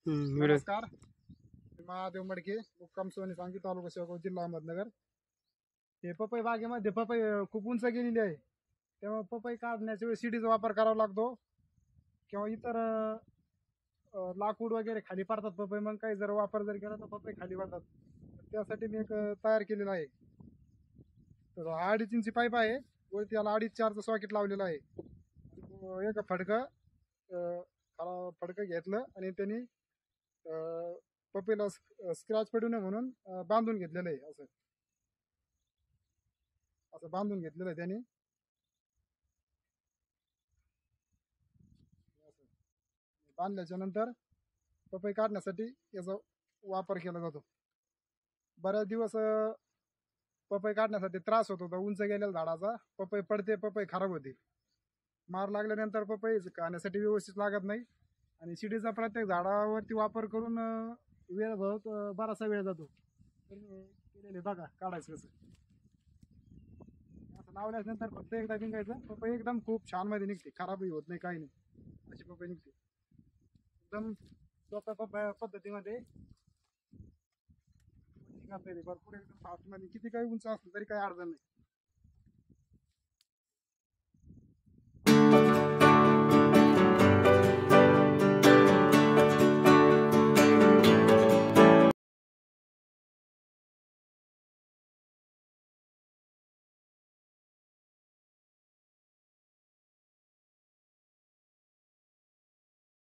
Video. नमस्कार. महादेव मडके, मुक्काम सोनी सांगी, तालुका शेवगाव, जिल्हा अहमदनगर. हे पपई बागेमध्ये पपई खूप उंच गेलेली आहे, तेव्हा पपई काढण्याच्या वेळेस शिडीचा वापर करावा लागतो किंवा इतर लाकूड वगैरे खाली पडतात पपई. मग काही जर वापर जर केला तर पपई खाली पडतात. त्यासाठी मी एक तयार केलेला आहे. तर 2.5 इंची पाईप आहे, वरती त्याला 2.5-4चं सॉकेट लावलेलं आहे. एक फडकं घेतलं आणि त्यांनी पपईला स्क्रॅच पडू नये म्हणून बांधून घेतलेलं आहे. असं असं बांधून घेतलेलं आहे त्यांनी. बांधल्याच्या नंतर पपई काढण्यासाठी याचा वापर केला जातो. बऱ्याच दिवस पपई काढण्यासाठी त्रास होत होता. उंच गेलेल्या झाडाचा पपई पडते, पपई खराब होते. मार लागल्यानंतर पपई खाण्यासाठी व्यवस्थित लागत नाही आणि शिडीचा प्रत्येक झाडावरती वापर करून वेळ बहुत बराचसा वेळ जातो. केलेले बघा काढायचं कसं. असं लावल्यानंतर फक्त एकदा निघायचं, पपई एकदम खूप छान मध्ये निघते, खराबही होत नाही, काही नाही, अशी पपई निघते एकदम सोप्या पद्धतीमध्ये. भरपूर एकदम फास्ट मध्ये, किती काही उंच असलं तरी काही अडचण नाही.